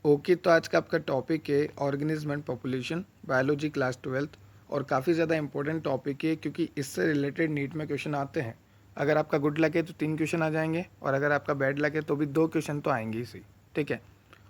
Okay, तो आज का आपका टॉपिक है organism and population, biology class 12th। और काफ़ी ज़्यादा इंपॉर्टेंट टॉपिक है क्योंकि इससे रिलेटेड नीट में क्वेश्चन आते हैं। अगर आपका गुड लक है तो 3 क्वेश्चन आ जाएंगे और अगर आपका बैड लक है तो भी 2 क्वेश्चन तो आएंगे ही। ठीक है।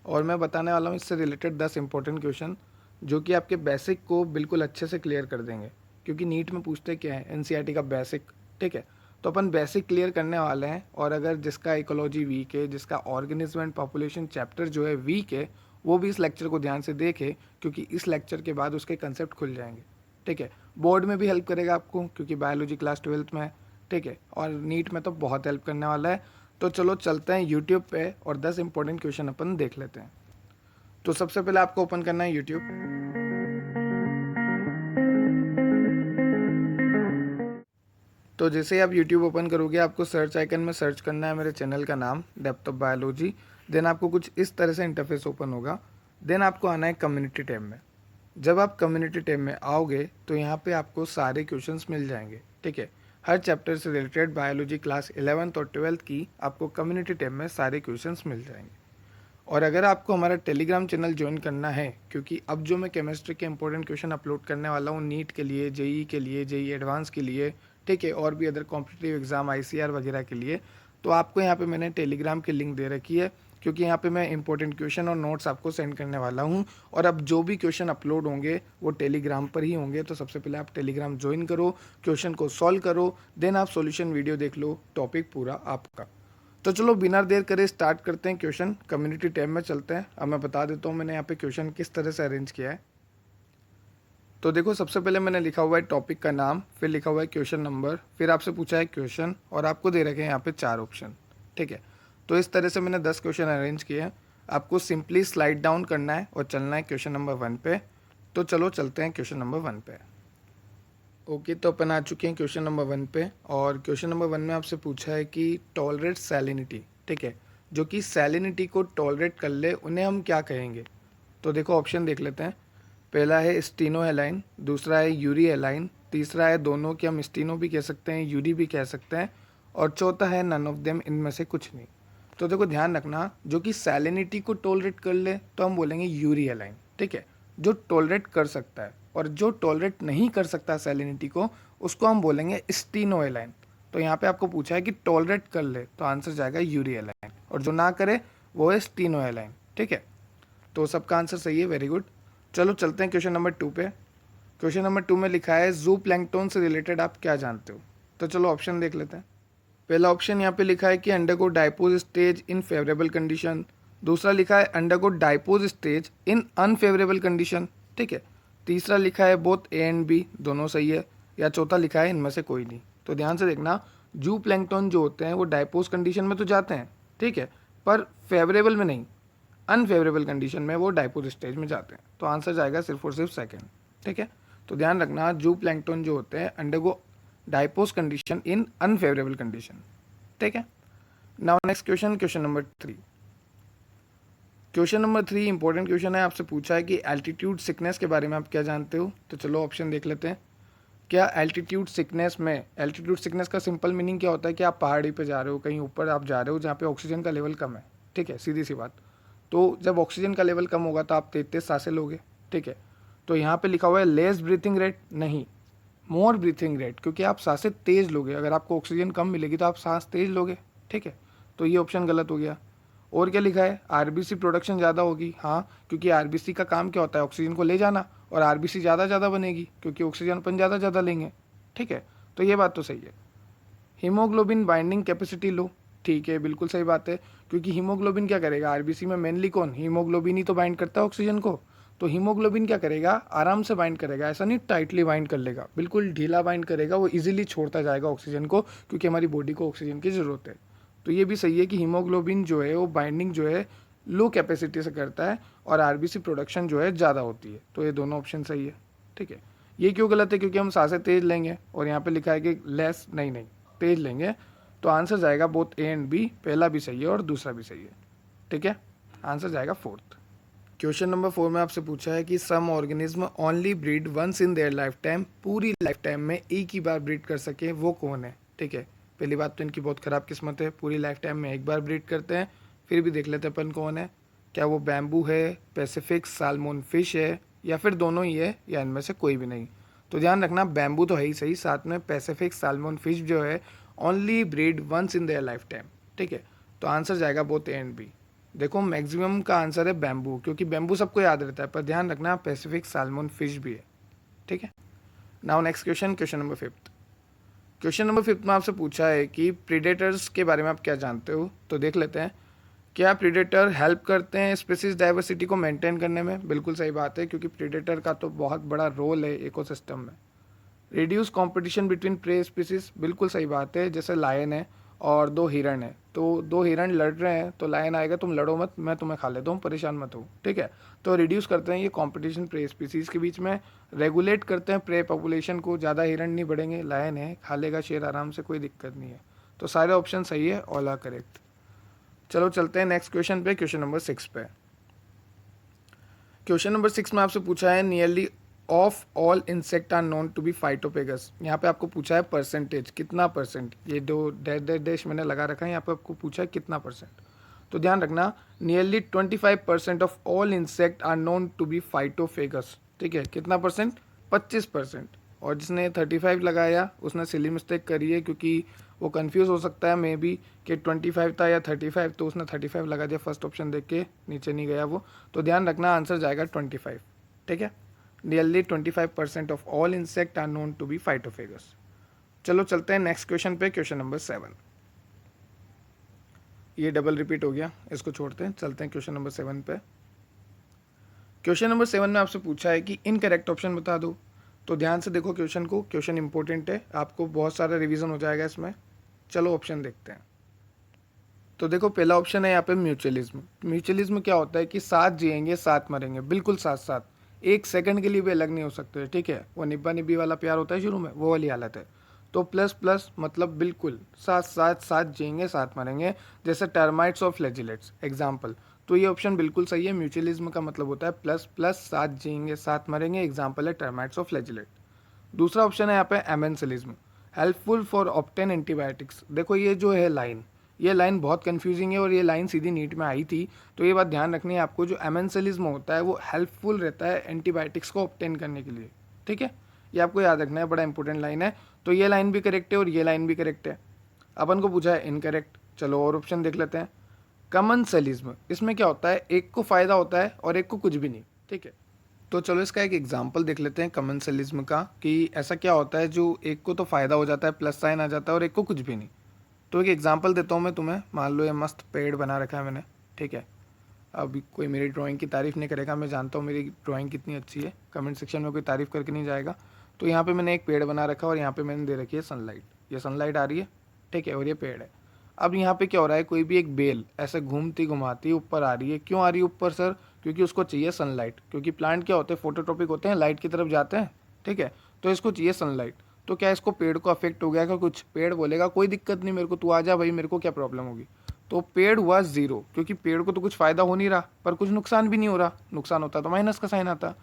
और मैं बताने वाला हूँ इससे रिलेटेड 10 इंपॉर्टेंट क्वेश्चन जो कि आपके बेसिक को बिल्कुल अच्छे से क्लियर कर देंगे, क्योंकि नीट में पूछते क्या है, एनसीईआरटी का बेसिक। ठीक है। तो अपन बेसिक क्लियर करने वाले हैं, और अगर जिसका इकोलॉजी वीक है, जिसका ऑर्गेनिज्म एंड पॉपुलेशन चैप्टर जो है वीक है, वो भी इस लेक्चर को ध्यान से देखे, क्योंकि इस लेक्चर के बाद उसके कंसेप्ट खुल जाएंगे। ठीक है। बोर्ड में भी हेल्प करेगा आपको, क्योंकि बायोलॉजी क्लास 12th में है। ठीक है। और नीट में तो बहुत हेल्प करने वाला है। तो चलो चलते हैं यूट्यूब पे और 10 इंपॉर्टेंट क्वेश्चन अपन देख लेते हैं। तो सबसे पहले आपको ओपन करना है यूट्यूब। तो जैसे ही आप यूट्यूब ओपन करोगे, आपको सर्च आइकन में सर्च करना है मेरे चैनल का नाम, डेप्थ ऑफ बायोलॉजी। देन आपको कुछ इस तरह से इंटरफेस ओपन होगा। देन आपको आना है कम्युनिटी टैब में। जब आप कम्युनिटी टैब में आओगे तो यहाँ पे आपको सारे क्वेश्चंस मिल जाएंगे। ठीक है। हर चैप्टर से रिलेटेड बायोलॉजी क्लास 11th और 12th की आपको कम्युनिटी टैब में सारे क्वेश्चंस मिल जाएंगे। और अगर आपको हमारा टेलीग्राम चैनल ज्वाइन करना है, क्योंकि अब जो मैं केमिस्ट्री के इंपॉर्टेंट क्वेश्चन अपलोड करने वाला हूँ नीट के लिए, जेई के लिए, जेई एडवांस के लिए, ठीक है, और भी अदर कॉम्पिटिटिव एग्जाम आईसीआर वगैरह के लिए, तो आपको यहाँ पे मैंने टेलीग्राम की लिंक दे रखी है, क्योंकि यहाँ पे मैं इंपॉर्टेंट क्वेश्चन और नोट्स आपको सेंड करने वाला हूँ। और अब जो भी क्वेश्चन अपलोड होंगे वो टेलीग्राम पर ही होंगे। तो सबसे पहले आप टेलीग्राम ज्वाइन करो, क्वेश्चन को सॉल्व करो, देन आप सॉल्यूशन वीडियो देख लो, टॉपिक पूरा आपका। तो चलो बिना देर करे स्टार्ट करते हैं क्वेश्चन। कम्युनिटी टैब में चलते हैं। अब मैं बता देता हूँ मैंने यहाँ पे क्वेश्चन किस तरह से अरेंज किया है। तो देखो, सबसे पहले मैंने लिखा हुआ है टॉपिक का नाम, फिर लिखा हुआ है क्वेश्चन नंबर, फिर आपसे पूछा है क्वेश्चन, और आपको दे रखे हैं यहाँ पे 4 ऑप्शन। ठीक है। तो इस तरह से मैंने 10 क्वेश्चन अरेंज किए हैं। आपको सिंपली स्लाइड डाउन करना है और चलना है क्वेश्चन नंबर 1 पे। तो चलो चलते हैं क्वेश्चन नंबर 1 पे। ओके, तो अपन आ चुके हैं क्वेश्चन नंबर 1 पे। और क्वेश्चन नंबर 1 में आपसे पूछा है कि टॉलरेट सैलिनिटी। ठीक है। जो कि सैलिनिटी को टॉलरेट कर ले उन्हें हम क्या कहेंगे। तो देखो ऑप्शन देख लेते हैं। पहला है स्टीनो एलाइन, दूसरा है यूरी एलाइन, तीसरा है दोनों की हम स्टीनो भी कह सकते हैं, यूरी भी कह सकते हैं, और चौथा है नन ऑफ देम, इनमें से कुछ नहीं। तो देखो ध्यान रखना, जो कि सैलिनिटी को टॉलरेट कर ले तो हम बोलेंगे यूरी एलाइन। ठीक है। जो टॉलरेट कर सकता है, और जो टॉलरेट नहीं कर सकता सैलिनिटी को, उसको हम बोलेंगे स्टीनो एलाइन। तो यहाँ पे आपको पूछा है कि टॉलरेट कर ले, तो आंसर जाएगा यूरी एलाइन, और जो ना करे वो है स्टीनो एलाइन। ठीक है। तो सबका आंसर सही है, वेरी गुड। चलो चलते हैं क्वेश्चन नंबर 2 पे। क्वेश्चन नंबर 2 में लिखा है जू प्लैंकटन से रिलेटेड आप क्या जानते हो। तो चलो ऑप्शन देख लेते हैं। पहला ऑप्शन यहाँ पे लिखा है कि अंडरगो डाइपोज स्टेज इन फेवरेबल कंडीशन। दूसरा लिखा है अंडरगो डाइपोज स्टेज इन अनफेवरेबल कंडीशन। ठीक है। तीसरा लिखा है बोथ ए एंड बी, दोनों सही है। या चौथा लिखा है इनमें से कोई नहीं। तो ध्यान से देखना, जू प्लैंकटन जो होते हैं वो डाइपोज कंडीशन में तो जाते हैं, ठीक है, पर फेवरेबल में नहीं, अनफेवरेबल कंडीशन में वो डाइपोज स्टेज में जाते हैं। तो आंसर जाएगा सिर्फ और सिर्फ सेकंड। ठीक है। तो ध्यान रखना, जू प्लैंकटन जो होते हैं undergo diapause condition in unfavourable condition. ठीक है। Now next question, question number 3। Question number 3 important question है। आपसे पूछा है कि एल्टीट्यूड सिकनेस के बारे में आप क्या जानते हो। तो चलो ऑप्शन देख लेते हैं। क्या एल्टीट्यूड सिकनेस में, एल्टीट्यूड सिकनेस का सिंपल मीनिंग क्या होता है कि आप पहाड़ी पे जा रहे हो, कहीं ऊपर आप जा रहे हो जहाँ पे ऑक्सीजन का लेवल कम है। ठीक है, सीधी सी बात। तो जब ऑक्सीजन का लेवल कम होगा तो आप तेज तेज सांसें लोगे। ठीक है। तो यहाँ पे लिखा हुआ है लेस ब्रीथिंग रेट, नहीं, मोर ब्रीथिंग रेट, क्योंकि आप सांसें तेज लोगे। अगर आपको ऑक्सीजन कम मिलेगी तो आप सांस तेज लोगे। ठीक है। तो ये ऑप्शन गलत हो गया। और क्या लिखा है, आरबीसी प्रोडक्शन ज़्यादा होगी, हाँ, क्योंकि आरबीसी का काम क्या होता है, ऑक्सीजन को ले जाना, और आरबीसी ज़्यादा बनेगी क्योंकि ऑक्सीजन अपन ज़्यादा लेंगे। ठीक है। तो ये बात तो सही है। हीमोग्लोबिन बाइंडिंग कैपेसिटी लो, ठीक है, बिल्कुल सही बात है, क्योंकि हीमोग्लोबिन क्या करेगा, आरबीसी में मेनली कौन, हीमोग्लोबिन ही तो बाइंड करता है ऑक्सीजन को। तो हीमोग्लोबिन क्या करेगा, आराम से बाइंड करेगा, ऐसा नहीं टाइटली बाइंड कर लेगा, बिल्कुल ढीला बाइंड करेगा, वो इजीली छोड़ता जाएगा ऑक्सीजन को, क्योंकि हमारी बॉडी को ऑक्सीजन की ज़रूरत है। तो ये भी सही है कि हीमोग्लोबिन जो है वो बाइंडिंग जो है लो कैपेसिटी से करता है, और आरबीसी प्रोडक्शन जो है ज़्यादा होती है। तो ये दोनों ऑप्शन सही है। ठीक है। ये क्यों गलत है, क्योंकि हम सांसें तेज लेंगे, और यहाँ पे लिखा है कि लेस, नहीं, तेज लेंगे। तो आंसर जाएगा बोथ ए एंड बी, पहला भी सही है और दूसरा भी सही है। ठीक है। आंसर जाएगा 4th। क्वेश्चन नंबर 4 में आपसे पूछा है कि some organism only breed once in their lifetime, पूरी लाइफ टाइम में एक ही बार ब्रीड कर सके, वो कौन है। ठीक है। पहली बात तो इनकी बहुत ख़राब किस्मत है, पूरी लाइफ टाइम में एक बार ब्रीड करते हैं। फिर भी देख लेते हैं अपन कौन है। क्या वो बैम्बू है, पैसिफिक सालमोन फिश है, या फिर दोनों ही है, या इनमें से कोई भी नहीं। तो ध्यान रखना बैम्बू तो है ही सही, साथ में पैसिफिक सालमोन फिश जो है only breed once in their lifetime. ठीक है, तो आंसर जाएगा बोथ ए एंड बी। देखो मैक्सिमम का आंसर है बैम्बू, क्योंकि बैम्बू सबको याद रहता है, पर ध्यान रखना पैसिफिक सालमोन फिश भी है। ठीक है, now next question, question number 5। Question number 5 में आपसे पूछा है कि प्रीडेटर्स के बारे में आप क्या जानते हो। तो देख लेते हैं, क्या प्रीडेटर हेल्प करते हैं स्पीसीज डाइवर्सिटी को मेंटेन करने में। बिल्कुल सही बात है, क्योंकि प्रीडेटर का तो बहुत बड़ा रोल है इकोसिस्टम में। Reduce competition between prey species, बिल्कुल सही बात है। जैसे लायन है और दो हिरण है, तो दो हिरण लड़ रहे हैं, तो लायन आएगा तुम लड़ो मत, मैं तुम्हें खा लेता हूँ, परेशान मत हो। ठीक है, तो रिड्यूस करते हैं ये कंपटीशन प्रे स्पीसीज के बीच में। रेगुलेट करते हैं प्रे पॉपुलेशन को, ज़्यादा हिरण नहीं बढ़ेंगे, लायन है खा लेगा शेर आराम से, कोई दिक्कत नहीं है। तो सारे ऑप्शन सही है, ऑल आर करेक्ट। चलो चलते हैं नेक्स्ट क्वेश्चन पे, क्वेश्चन नंबर 6 पे। क्वेश्चन नंबर 6 में आपसे पूछा है nearly of all insect are known to be phytophagous. यहाँ पे आपको पूछा है परसेंटेज, कितना परसेंट, ये दो डैश मैंने लगा रखा है, यहाँ पे आपको पूछा है कितना परसेंट। तो ध्यान रखना nearly 25% of all insect are known to be phytophagous. ठीक है, कितना परसेंट, 25%। और जिसने 35 लगाया उसने सिली मिस्टेक करी है, क्योंकि वो कंफ्यूज हो सकता है मे बी कि 25 था या 35, तो उसने 35 लगा दिया फर्स्ट ऑप्शन देख के, नीचे नहीं गया वो। तो ध्यान रखना आंसर जाएगा 25। ठीक है, nearly 25% of all insect are known to be phytophagous. चलो चलते हैं नेक्स्ट क्वेश्चन पे, क्वेश्चन नंबर 7। ये डबल रिपीट हो गया, इसको छोड़ते हैं, चलते हैं क्वेश्चन नंबर 7 पे। क्वेश्चन नंबर 7 में आपसे पूछा है कि इनकरेक्ट ऑप्शन बता दो। तो ध्यान से देखो क्वेश्चन को, क्वेश्चन इंपॉर्टेंट है, आपको बहुत सारा रिवीजन हो जाएगा इसमें। चलो ऑप्शन देखते हैं। तो देखो पहला ऑप्शन है यहाँ पे म्यूचुअलिज्म। म्यूचुअलिज्म क्या होता है कि साथ जिएंगे साथ मरेंगे, बिल्कुल साथ साथ, एक सेकंड के लिए भी अलग नहीं हो सकते। ठीक है, वो निब्बा निब्बी वाला प्यार होता है शुरू में, वो वाली हालत है। तो प्लस प्लस मतलब बिल्कुल साथ साथ साथ जिएंगे साथ मरेंगे, जैसे टर्माइट्स और फ्लैजिलेट्स एग्जाम्पल। तो ये ऑप्शन बिल्कुल सही है, म्यूचुअलिज्म का मतलब होता है प्लस प्लस साथ जिएंगे साथ मरेंगे, एग्जाम्पल है टर्माइट्स और फ्लैजिलेट। दूसरा ऑप्शन है यहाँ पे amensalism, helpful for obtain antibiotics. देखो ये जो है लाइन, ये लाइन बहुत कंफ्यूजिंग है, और ये लाइन सीधी नीट में आई थी, तो ये बात ध्यान रखनी है आपको। जो एमेंसिलिज्म होता है वो हेल्पफुल रहता है एंटीबायोटिक्स को ऑब्टेन करने के लिए। ठीक है, ये आपको याद रखना है, बड़ा इंपॉर्टेंट लाइन है। तो ये लाइन भी करेक्ट है और ये लाइन भी करेक्ट है। अपन को पूछा है इनकरेक्ट, चलो और ऑप्शन देख लेते हैं। कमनसेलिज्म, इसमें क्या होता है, एक को फायदा होता है और एक को कुछ भी नहीं। ठीक है, तो चलो इसका एक एग्जाम्पल देख लेते हैं कमनसेलिज्म का, कि ऐसा क्या होता है जो एक को तो फ़ायदा हो जाता है, प्लस साइन आ जाता है, और एक को कुछ भी नहीं। तो एक एग्जांपल देता हूँ मैं तुम्हें। मान लो ये मस्त पेड़ बना रखा है मैंने। ठीक है, अभी कोई मेरी ड्राइंग की तारीफ़ नहीं करेगा, मैं जानता हूँ मेरी ड्राइंग कितनी अच्छी है, कमेंट सेक्शन में कोई तारीफ़ करके नहीं जाएगा। तो यहाँ पे मैंने एक पेड़ बना रखा है, और यहाँ पे मैंने दे रखी है सनलाइट, ये सनलाइट आ रही है। ठीक है, और ये पेड़ है। अब यहाँ पे क्या हो रहा है, कोई भी एक बेल ऐसे घूमती घुमाती ऊपर आ रही है। क्यों आ रही है ऊपर सर, क्योंकि उसको चाहिए सनलाइट, क्योंकि प्लांट क्या होते हैं, फोटोट्रॉपिक होते हैं, लाइट की तरफ जाते हैं। ठीक है, तो इसको चाहिए सनलाइट। तो क्या इसको पेड़ को अफेक्ट हो गया क्या कुछ, पेड़ बोलेगा कोई दिक्कत नहीं मेरे को, तू आ जा भाई, मेरे को क्या प्रॉब्लम होगी। तो पेड़ हुआ जीरो, क्योंकि पेड़ को तो कुछ फ़ायदा हो नहीं रहा, पर कुछ नुकसान भी नहीं हो रहा। नुकसान होता तो माइनस का साइन आता।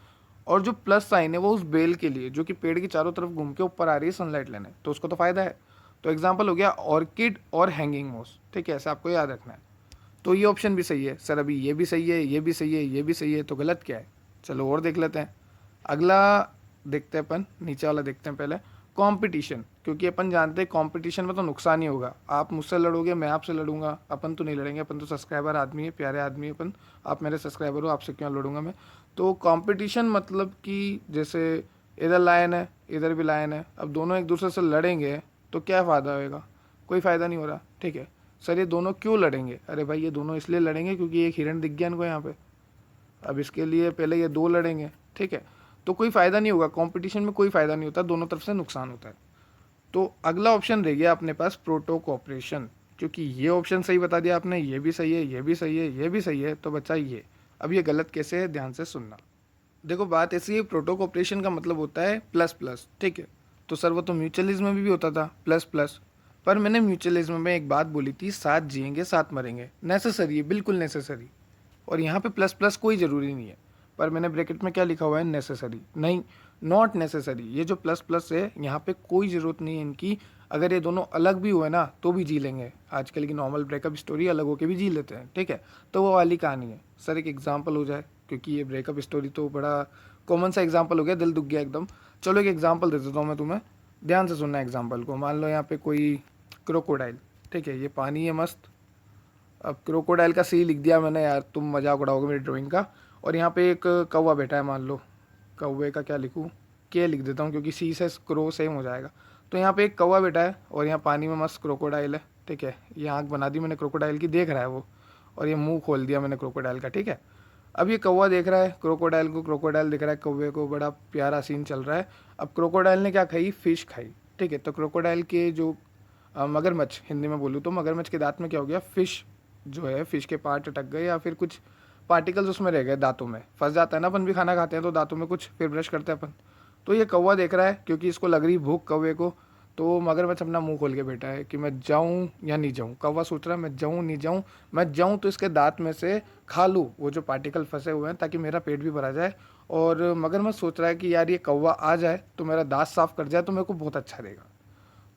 और जो प्लस साइन है वो उस बेल के लिए, जो कि पेड़ की चारों तरफ घूम के ऊपर आ रही है सनलाइट लेने, तो उसको तो फ़ायदा है। तो एग्जाम्पल हो गया ऑर्किड और हैंगिंग मोस। ठीक है, ऐसा आपको याद रखना है। तो ये ऑप्शन भी सही है सर, अभी ये भी सही है, ये भी सही है, ये भी सही है, तो गलत क्या है। चलो और देख लेते हैं, अगला देखते हैं अपन, नीचे वाला देखते हैं पहले। कंपटीशन, क्योंकि अपन जानते हैं कंपटीशन में तो नुकसान ही होगा। आप मुझसे लड़ोगे, मैं आपसे लड़ूंगा, अपन तो नहीं लड़ेंगे, अपन तो सब्सक्राइबर आदमी है, प्यारे आदमी है अपन। आप मेरे सब्सक्राइबर हो, आपसे क्यों लड़ूंगा मैं। तो कंपटीशन मतलब कि जैसे इधर लायन है इधर भी लायन है, अब दोनों एक दूसरे से लड़ेंगे तो क्या फ़ायदा होएगा, कोई फ़ायदा नहीं हो रहा। ठीक है सर, ये दोनों क्यों लड़ेंगे, अरे भाई ये दोनों इसलिए लड़ेंगे क्योंकि एक हिरण दिख गया इनको यहाँ पे। अब इसके लिए पहले ये दो लड़ेंगे। ठीक है, तो कोई फ़ायदा नहीं होगा, कंपटीशन में कोई फ़ायदा नहीं होता, दोनों तरफ से नुकसान होता है। तो अगला ऑप्शन रह गया अपने पास प्रोटो कोऑपरेशन, क्योंकि ये ऑप्शन सही बता दिया आपने, ये भी सही है, ये भी सही है, ये भी सही है, तो बच्चा ये। अब ये गलत कैसे है, ध्यान से सुनना। देखो बात ऐसी है, प्रोटो कोऑपरेशन का मतलब होता है प्लस प्लस। ठीक है, तो सर वो तो म्यूचुअलिज्म में भी होता था प्लस प्लस, पर मैंने म्यूचुअलिज्म में एक बात बोली थी, साथ जिएंगे साथ मरेंगे, नेसेसरी है, बिल्कुल नेसेसरी। और यहाँ पे प्लस प्लस कोई ज़रूरी नहीं है, पर मैंने ब्रैकेट में क्या लिखा हुआ है, नेसेसरी नहीं, नॉट नेसेसरी। ये जो प्लस प्लस है यहाँ पे कोई ज़रूरत नहीं है इनकी, अगर ये दोनों अलग भी हुए ना तो भी जी लेंगे, आजकल की नॉर्मल ब्रेकअप स्टोरी अलग होके भी जी लेते हैं, ठीक है। तो वो वाली कहानी है। सर एक एग्जांपल हो जाए, क्योंकि ये ब्रेकअप स्टोरी तो बड़ा कॉमन सा एग्जांपल हो गया, दिल दुख गया एकदम। चलो एक एग्जांपल दे देता हूँ मैं तुम्हें, ध्यान से सुनना एग्जांपल को। मान लो यहाँ पे कोई क्रोकोडाइल, ठीक है, ये पानी है मस्त। अब क्रोकोडाइल का सी लिख दिया मैंने, यार तुम मजाक उड़ाओगे मेरी ड्राइंग का। और यहाँ पे एक कौवा बैठा है, मान लो कौवे का क्या लिखूँ, के लिख देता हूँ क्योंकि सी से क्रो सेम हो जाएगा। तो यहाँ पे एक कौवा बैठा है और यहाँ पानी में मस्त क्रोकोडाइल है, ठीक है। ये आँख बना दी मैंने क्रोकोडाइल की, देख रहा है वो, और ये मुंह खोल दिया मैंने क्रोकोडाइल का, ठीक है। अब ये कौवा देख रहा है क्रोकोडाइल को, क्रोकोडाइल दिख रहा है कौवे को, बड़ा प्यारा सीन चल रहा है। अब क्रोकोडाइल ने क्या खाई, फिश खाई, ठीक है। तो क्रोकोडाइल के जो मगरमच्छ, हिंदी में बोलूँ तो मगरमच्छ के दांत में क्या हो गया, फिश जो है, फिश के पार्ट अटक गए या फिर कुछ पार्टिकल्स उसमें रह गए, दांतों में फंस जाता है ना, अपन भी खाना खाते हैं तो दांतों में कुछ, फिर ब्रश करते हैं अपन। तो ये कौवा देख रहा है, क्योंकि इसको लग रही भूख कौवे को, तो मगरमच्छ अपना मुंह खोल के बैठा है कि मैं जाऊं या नहीं जाऊं। कौवा सोच रहा है मैं जाऊं नहीं जाऊं, मैं जाऊं तो इसके दांत में से खा लूँ वो जो पार्टिकल फंसे हुए हैं, ताकि मेरा पेट भी भरा जाए। और मगरमच्छ सोच रहा है कि यार ये कौवा आ जाए तो मेरा दांत साफ कर जाए तो मेरे को बहुत अच्छा रहेगा।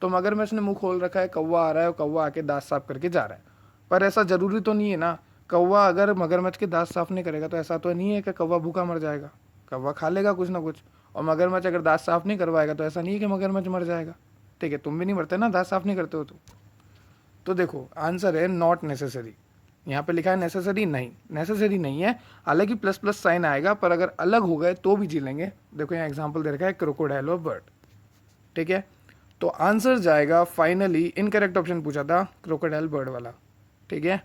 तो मगरमच्छ ने मुंह खोल रखा है, कौवा आ रहा है और कौवा आके दांत साफ करके जा रहा है। पर ऐसा जरूरी तो नहीं है ना, कौवा अगर मगरमच्छ के दांत साफ नहीं करेगा तो ऐसा तो नहीं है कि कौवा भूखा मर जाएगा, कौवा खा लेगा कुछ ना कुछ। और मगरमच्छ अगर दांत साफ नहीं करवाएगा तो ऐसा नहीं है कि मगरमच्छ मर जाएगा, ठीक है। तुम भी नहीं मरते ना, दांत साफ नहीं करते हो तो देखो आंसर है नॉट नेसेसरी। यहाँ पे लिखा है नेसेसरी, नहीं नेसेसरी नहीं है। हालांकि प्लस प्लस साइन आएगा, पर अगर अलग हो गए तो भी जी लेंगे। देखो यहाँ एग्जाम्पल दे रखा है क्रोकोडाइल और बर्ड, ठीक है। तो आंसर जाएगा फाइनली, इनकरेक्ट ऑप्शन पूछा था क्रोकोडाइल बर्ड वाला, ठीक है।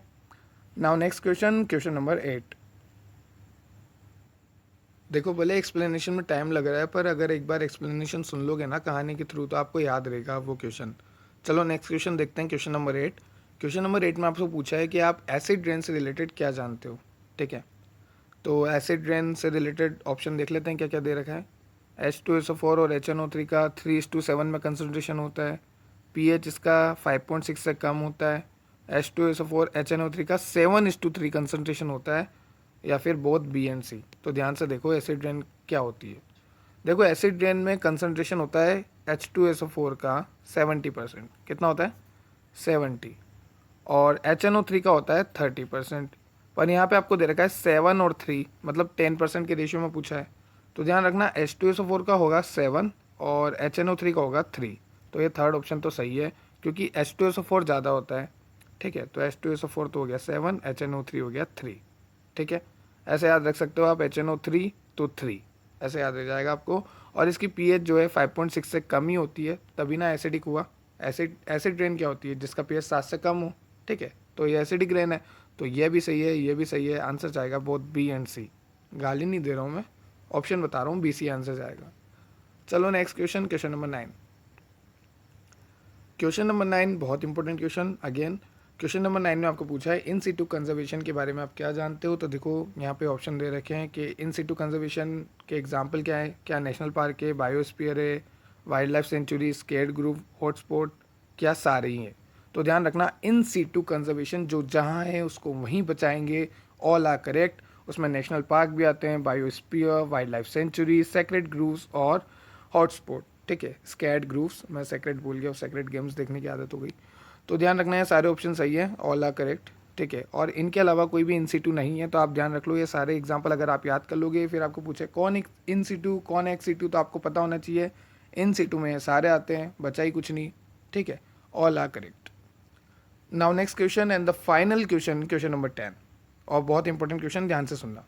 Now next question, question number 8। देखो भले एक्सप्लेनेशन में टाइम लग रहा है, पर अगर एक बार एक्सप्लेनेशन सुन लोगे ना कहानी के थ्रू तो आपको याद रहेगा वो क्वेश्चन। चलो नेक्स्ट क्वेश्चन देखते हैं, क्वेश्चन नंबर 8। क्वेश्चन नंबर 8 में आपसे पूछा है कि आप एसिड रेन से रिलेटेड क्या जानते हो, ठीक है। तो एसिड रेन से रिलेटेड ऑप्शन देख लेते हैं क्या क्या दे रखा है। H2SO4 और HNO3 का 3:7 में कंसनट्रेशन होता है। pH इसका 5.6 से कम होता है। H2SO4 HNO3 का 7:3 कंसनट्रेशन होता है, या फिर बोथ बी एंड सी। तो ध्यान से देखो एसिड रेन क्या होती है। देखो एसिड रेन में कंसनट्रेशन होता है H2SO4 का 70%, कितना होता है 70, और HNO3 का होता है 30%। पर यहाँ पे आपको दे रखा है 7 और 3, मतलब 10% के रेशियो में पूछा है। तो ध्यान रखना H2SO4 का होगा 7 और HNO3 का होगा 3। तो ये थर्ड ऑप्शन तो सही है, क्योंकि H2SO4 ज़्यादा होता है, ठीक है। तो H2SO4 तो हो गया 7, HNO3 हो गया 3, ठीक है। ऐसे याद रख सकते हो आप, HNO3 तो 3, ऐसे याद रह जाएगा आपको। और इसकी pH जो है 5.6 से कम ही होती है, तभी ना एसिडिक हुआ। एसिड रेन क्या होती है, जिसका pH 7 से कम हो, ठीक है। तो ये एसिडिक रेन है, तो ये भी सही है, ये भी सही है। आंसर जाएगा बोथ बी एंड सी। गाली नहीं दे रहा हूँ मैं, ऑप्शन बता रहा हूँ, बी सी आंसर जाएगा। चलो next question, question number 9। Question number 9 बहुत important question again. Question number 9 में आपको पूछा है इन सीटू कंजर्वेशन के बारे में आप क्या जानते हो। तो देखो यहाँ पे ऑप्शन दे रखे हैं कि इन सीटू कंजर्वेशन के एग्जांपल क्या है, क्या नेशनल पार्क है, बायोस्फीयर है, wild life sanctuary, scared group, hotspot, क्या सारे ही हैं। तो ध्यान रखना इन सीटू कंजर्वेशन जो जहाँ है उसको वहीं बचाएंगे, ऑल आर करेक्ट। उसमें नेशनल पार्क भी आते हैं, biosphere, wild life sanctuary, sacred grooves और हॉटस्पॉट, ठीक है। स्कैड ग्रूव्स, मैं सेक्रेट भूल गया, सेक्रेट गेम्स देखने की आदत हो गई। तो ध्यान रखना है सारे ऑप्शन सही है, ऑल आर करेक्ट, ठीक है। और इनके अलावा कोई भी इन सीटू नहीं है, तो आप ध्यान रख लो ये सारे एग्जांपल अगर आप याद कर लोगे, फिर आपको पूछे कौन इन सीटू कौन एक्स सीटू, तो आपको पता होना चाहिए इन सीटू में सारे आते हैं, बचा ही कुछ नहीं, ठीक है। All are correct. Now next question and the final question, question number 10, और बहुत इंपॉर्टेंट क्वेश्चन, ध्यान से सुनना।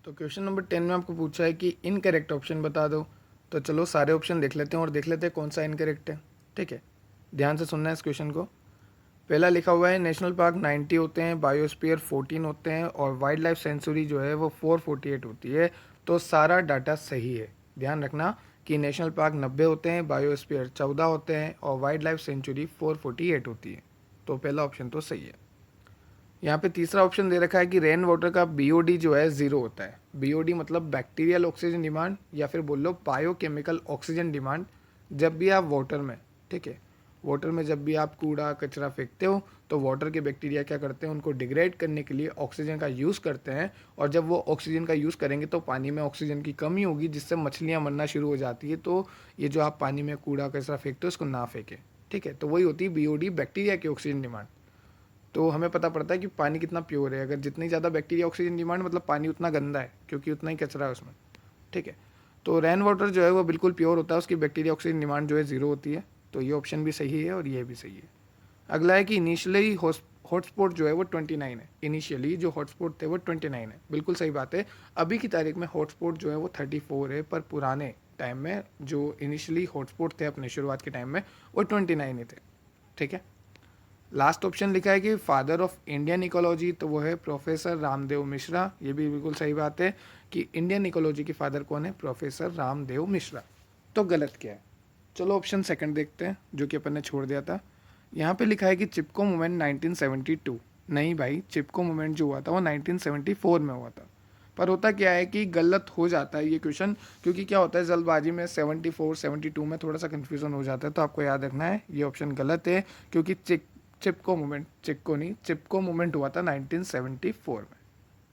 तो क्वेश्चन नंबर 10 में आपको पूछा है कि इनकरेक्ट ऑप्शन बता दो। तो चलो सारे ऑप्शन देख लेते हैं और देख लेते हैं कौन सा इनकरेक्ट है, ठीक है। ध्यान से सुनना है इस क्वेश्चन को। पहला लिखा हुआ है नेशनल पार्क 90 होते हैं, बायोस्फीयर 14 होते हैं और वाइल्ड लाइफ सेंचुरी जो है वो 448 होती है। तो सारा डाटा सही है। ध्यान रखना कि नेशनल पार्क 90 होते हैं, बायोस्फीयर 14 होते हैं और वाइल्ड लाइफ सेंचुरी 448 होती है। तो पहला ऑप्शन तो सही है। यहाँ पे तीसरा ऑप्शन दे रखा है कि रेन वाटर का BOD जो है 0 होता है। BOD मतलब बैक्टीरियल ऑक्सीजन डिमांड, या फिर बोल लो बायोकेमिकल ऑक्सीजन डिमांड, जब भी आप वाटर में, ठीक है, वाटर में जब भी आप कूड़ा कचरा फेंकते हो तो वाटर के बैक्टीरिया क्या करते हैं, उनको डिग्रेड करने के लिए ऑक्सीजन का यूज़ करते हैं। और जब वो ऑक्सीजन का यूज़ करेंगे तो पानी में ऑक्सीजन की कमी होगी, जिससे मछलियाँ मरना शुरू हो जाती है। तो ये जो आप पानी में कूड़ा कचरा फेंकते हो उसको ना फेंकें, ठीक है, तो वही होती है BOD, बैक्टीरिया की ऑक्सीजन डिमांड। तो हमें पता पड़ता है कि पानी कितना प्योर है, अगर जितनी ज़्यादा बैक्टीरिया ऑक्सीजन डिमांड मतलब पानी उतना गंदा है, क्योंकि उतना ही कचरा है उसमें। ठीक है, तो रेन वाटर जो है वो बिल्कुल प्योर होता है, उसकी बैक्टीरिया ऑक्सीजन डिमांड जो है 0 होती है। तो ये ऑप्शन भी सही है और ये भी सही है। अगला है कि इनिशियली हॉटस्पॉट जो है वो 29 है। इनिशियली जो हॉटस्पॉट थे वो 29 है, बिल्कुल सही बात है। अभी की तारीख में हॉटस्पॉट जो है वो 34 है, पर पुराने टाइम में जो इनिशियली हॉटस्पॉट थे अपने शुरुआत के टाइम में वो 29 ही थे। ठीक है, लास्ट ऑप्शन लिखा है कि फादर ऑफ इंडियन इकोलॉजी, तो वो है प्रोफेसर रामदेव मिश्रा। ये भी बिल्कुल सही बात है कि इंडियन इकोलॉजी के फादर कौन है, प्रोफेसर रामदेव मिश्रा। तो गलत क्या है, चलो ऑप्शन सेकंड देखते हैं जो कि अपन ने छोड़ दिया था। यहाँ पे लिखा है कि चिपको मूवमेंट 1972। नहीं भाई, चिपको मूवमेंट जो हुआ था वो 1974 में हुआ था। पर होता क्या है कि गलत हो जाता है ये क्वेश्चन, क्योंकि क्या होता है जल्दबाजी में 74 72 में थोड़ा सा कन्फ्यूजन हो जाता है। तो आपको याद रखना है ये ऑप्शन गलत है, क्योंकि चिपको मूवमेंट हुआ था 1974 में।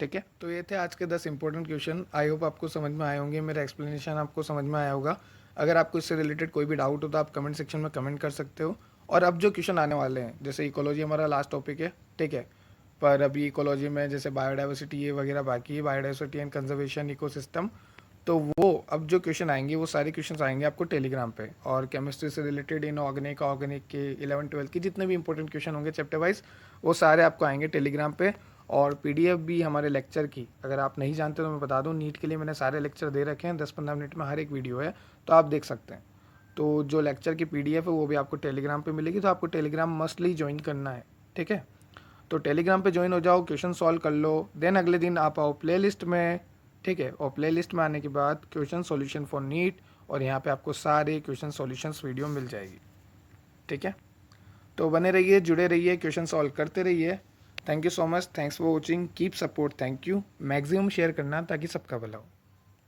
ठीक है, तो ये थे आज के 10 इंपॉर्टेंट क्वेश्चन। आई होप आपको समझ में आए होंगे, मेरा एक्सप्लेनेशन आपको समझ में आया होगा। अगर आपको इससे रिलेटेड कोई भी डाउट हो तो आप कमेंट सेक्शन में कमेंट कर सकते हो। और अब जो क्वेश्चन आने वाले हैं, जैसे इकोलॉजी हमारा लास्ट टॉपिक है, ठीक है, पर अभी इकोलॉजी में जैसे बायोडाइवर्सिटी ये वगैरह बाकी है, बायोडाइवर्सिटी एंड कंजर्वेशन इकोसिस्टम, तो वो अब जो क्वेश्चन आएंगे वो सारे क्वेश्चन आएंगे आपको टेलीग्राम पे। और केमिस्ट्री से रिलेटेड इनऑर्गेनिक ऑर्गेनिक के 11 12 के जितने भी इंपॉर्टेंट क्वेश्चन होंगे चैप्टर वाइज, वो सारे आपको आएंगे टेलीग्राम पे। और PDF भी हमारे लेक्चर की, अगर आप नहीं जानते तो मैं बता दूं, नीट के लिए मैंने सारे लेक्चर दे रखे हैं, 10-15 मिनट में हर एक वीडियो है, तो आप देख सकते हैं। तो जो लेक्चर की PDF है वो भी आपको टेलीग्राम पे मिलेगी, तो आपको टेलीग्राम मस्टली ज्वाइन करना है। ठीक है, तो टेलीग्राम पे ज्वाइन हो जाओ, क्वेश्चन सॉल्व कर लो, देन अगले दिन आप आओ प्लेलिस्ट में। ठीक है, और प्लेलिस्ट में आने के बाद क्वेश्चन सॉल्यूशन फॉर नीट, और यहाँ पे आपको सारे क्वेश्चन सॉल्यूशंस वीडियो मिल जाएगी। ठीक है, तो बने रहिए, जुड़े रहिए, क्वेश्चन सॉल्व करते रहिए। Thank you so much, thanks for watching, keep support, thank you. Maximum share करना ताकि सबका भला हो।